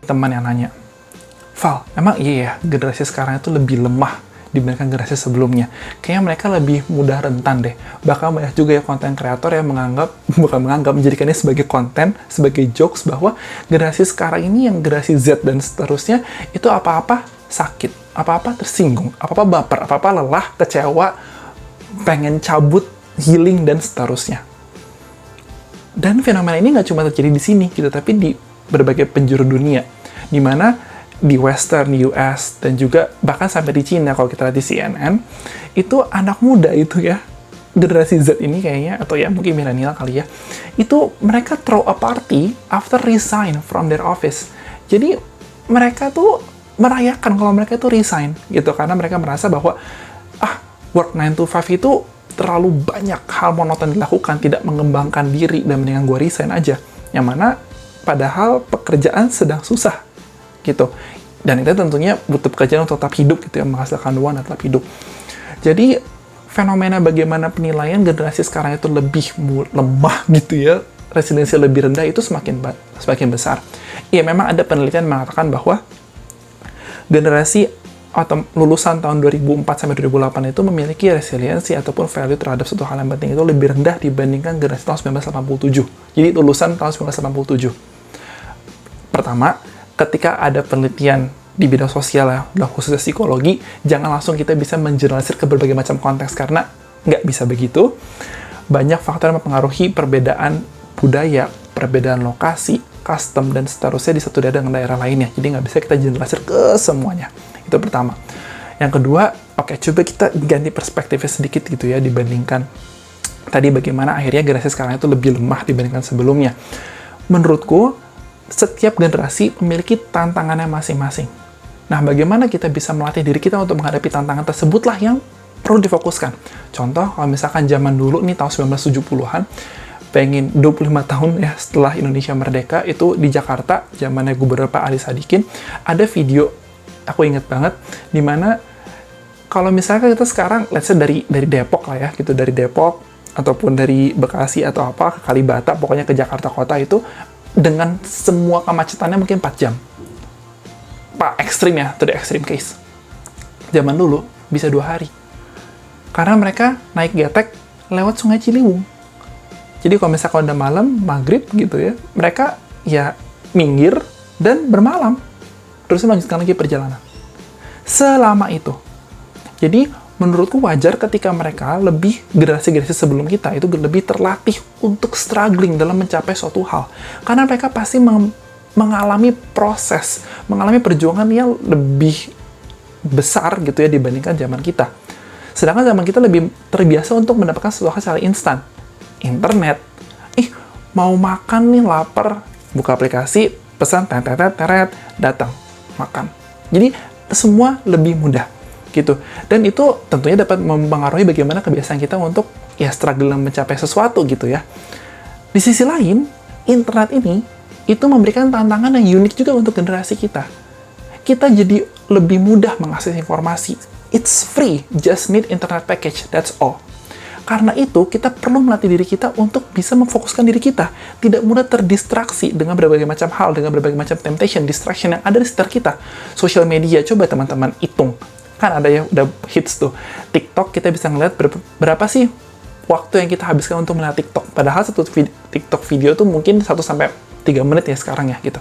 teman yang nanya, Val, emang iya ya generasi sekarang itu lebih lemah dibandingkan generasi sebelumnya? Kayaknya mereka lebih mudah rentan deh. Bahkan banyak juga ya konten kreator yang menjadikannya sebagai konten, sebagai jokes, bahwa generasi sekarang ini yang generasi Z dan seterusnya, itu apa-apa sakit, apa-apa tersinggung, apa-apa baper, apa-apa lelah, kecewa, pengen cabut, healing, dan seterusnya. Dan fenomena ini nggak cuma terjadi di sini gitu, tapi di berbagai penjuru dunia, di mana di Western US dan juga bahkan sampai di Cina, kalau kita lihat di CNN, itu anak muda itu ya, generasi Z ini kayaknya, atau ya mungkin milenial kali ya, itu mereka throw a party after resign from their office. Jadi mereka tuh merayakan kalau mereka itu resign gitu, karena mereka merasa bahwa work 9 to 5 itu terlalu banyak hal monoton dilakukan, tidak mengembangkan diri, dan mendingan gue resign aja. Yang mana padahal pekerjaan sedang susah gitu. Dan itu tentunya butuh pekerjaan untuk tetap hidup gitu ya, menghasilkan uang dan tetap hidup. Jadi fenomena bagaimana penilaian generasi sekarang itu lebih lemah gitu ya, resiliensi lebih rendah, itu semakin besar. Iya, memang ada penelitian mengatakan bahwa generasi atau lulusan tahun 2004 sampai 2008 itu memiliki resiliensi ataupun value terhadap suatu hal yang penting itu lebih rendah dibandingkan generasi tahun 1987. Jadi lulusan tahun 1987. Pertama, ketika ada penelitian di bidang sosial ya, dalam khususnya psikologi, jangan langsung kita bisa mengeneralisir ke berbagai macam konteks, karena nggak bisa begitu. Banyak faktor yang mempengaruhi perbedaan budaya, perbedaan lokasi, custom, dan seterusnya di satu daerah dengan daerah lainnya. Jadi nggak bisa kita generalisir ke semuanya. Itu pertama. Yang kedua, coba kita ganti perspektifnya sedikit gitu ya, dibandingkan tadi bagaimana akhirnya generasi sekarang itu lebih lemah dibandingkan sebelumnya. Menurutku, setiap generasi memiliki tantangannya masing-masing. Nah, bagaimana kita bisa melatih diri kita untuk menghadapi tantangan tersebutlah yang perlu difokuskan. Contoh, kalau misalkan zaman dulu nih, tahun 1970-an, pengen 25 tahun ya setelah Indonesia merdeka, itu di Jakarta, zamannya Gubernur Pak Ali Sadikin, ada video, aku inget banget, dimana kalau misalkan kita sekarang, let's say dari Depok lah ya, gitu, dari Depok, ataupun dari Bekasi atau apa, ke Kalibata, pokoknya ke Jakarta kota itu, dengan semua kemacetannya mungkin 4 jam. Pak, ekstrim ya, itu the extreme case. Zaman dulu, bisa 2 hari. Karena mereka naik getek lewat Sungai Ciliwung. Jadi kalau misalkan udah malam, maghrib gitu ya, mereka ya minggir dan bermalam. Terus melanjutkan lagi perjalanan. Selama itu. Jadi, menurutku wajar ketika mereka generasi-generasi sebelum kita itu lebih terlatih untuk struggling dalam mencapai suatu hal. Karena mereka pasti mengalami proses, mengalami perjuangan yang lebih besar gitu ya dibandingkan zaman kita. Sedangkan zaman kita lebih terbiasa untuk mendapatkan sesuatu hal secara instan. Internet, mau makan nih, lapar, buka aplikasi, pesan, teret, datang, makan. Jadi, semua lebih mudah. Gitu. Dan itu tentunya dapat mempengaruhi bagaimana kebiasaan kita untuk ya struggle dalam mencapai sesuatu gitu ya. Di sisi lain, internet ini itu memberikan tantangan yang unik juga untuk generasi kita. Kita jadi lebih mudah mengakses informasi. It's free, just need internet package, that's all. Karena itu, kita perlu melatih diri kita untuk bisa memfokuskan diri kita. Tidak mudah terdistraksi dengan berbagai macam hal, dengan berbagai macam temptation, distraction yang ada di sekitar kita. Social media, coba teman-teman hitung. Kan ada ya, udah hits tuh. TikTok, kita bisa ngeliat berapa sih waktu yang kita habiskan untuk melihat TikTok. Padahal satu TikTok video tuh mungkin 1-3 menit ya sekarang ya, gitu.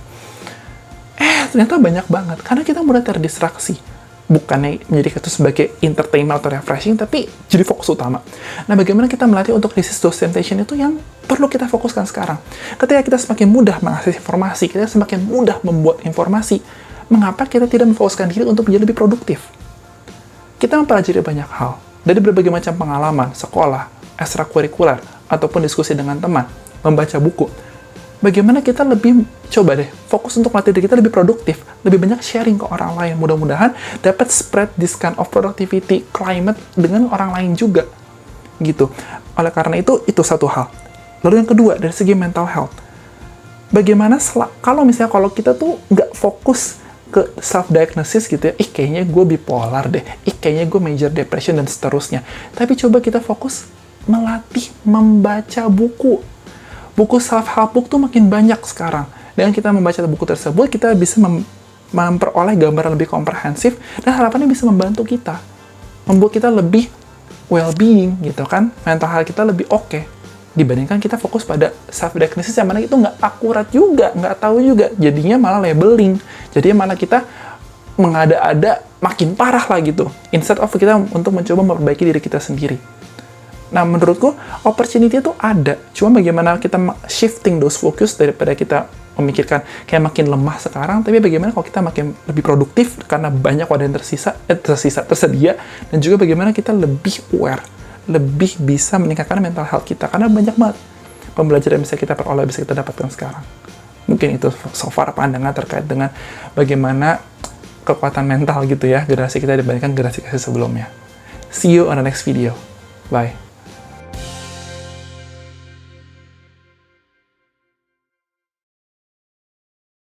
Ternyata banyak banget. Karena kita mudah terdistraksi. Bukannya menjadi itu sebagai entertainment atau refreshing, tapi jadi fokus utama. Nah, bagaimana kita melatih untuk resist those temptation itu yang perlu kita fokuskan sekarang. Ketika kita semakin mudah mengakses informasi, kita semakin mudah membuat informasi, mengapa kita tidak memfokuskan diri untuk menjadi lebih produktif? Kita mempelajari banyak hal, dari berbagai macam pengalaman, sekolah, ekstrakurikuler, ataupun diskusi dengan teman, membaca buku. Bagaimana kita coba deh, fokus untuk melatih diri kita lebih produktif, lebih banyak sharing ke orang lain. Mudah-mudahan dapat spread this kind of productivity climate dengan orang lain juga. Gitu. Oleh karena itu satu hal. Lalu yang kedua, dari segi mental health. Bagaimana kalau kita tuh nggak fokus ke self-diagnosis gitu ya, kayaknya gue bipolar deh, kayaknya gue major depression dan seterusnya. Tapi coba kita fokus melatih membaca buku. Buku self-help book tuh makin banyak sekarang. Dengan kita membaca buku tersebut, kita bisa memperoleh gambaran lebih komprehensif, dan harapannya bisa membantu kita, membuat kita lebih well-being gitu kan, mental health kita lebih oke, dibandingkan kita fokus pada self-diagnosis yang mana itu nggak akurat juga, nggak tahu juga, jadinya malah labeling, jadinya malah kita mengada-ada makin parah lah gitu, instead of kita untuk mencoba memperbaiki diri kita sendiri. Nah, menurutku, opportunity itu ada, cuma bagaimana kita shifting those focus daripada kita memikirkan kayak makin lemah sekarang, tapi bagaimana kalau kita makin lebih produktif karena banyak wadah yang tersedia, dan juga bagaimana kita lebih aware, lebih bisa meningkatkan mental health kita, karena banyak banget pembelajaran yang bisa kita peroleh, bisa kita dapatkan sekarang. Mungkin itu so far pandangan terkait dengan bagaimana kekuatan mental gitu ya, generasi kita dibandingkan generasi sebelumnya. See you on the next video. Bye.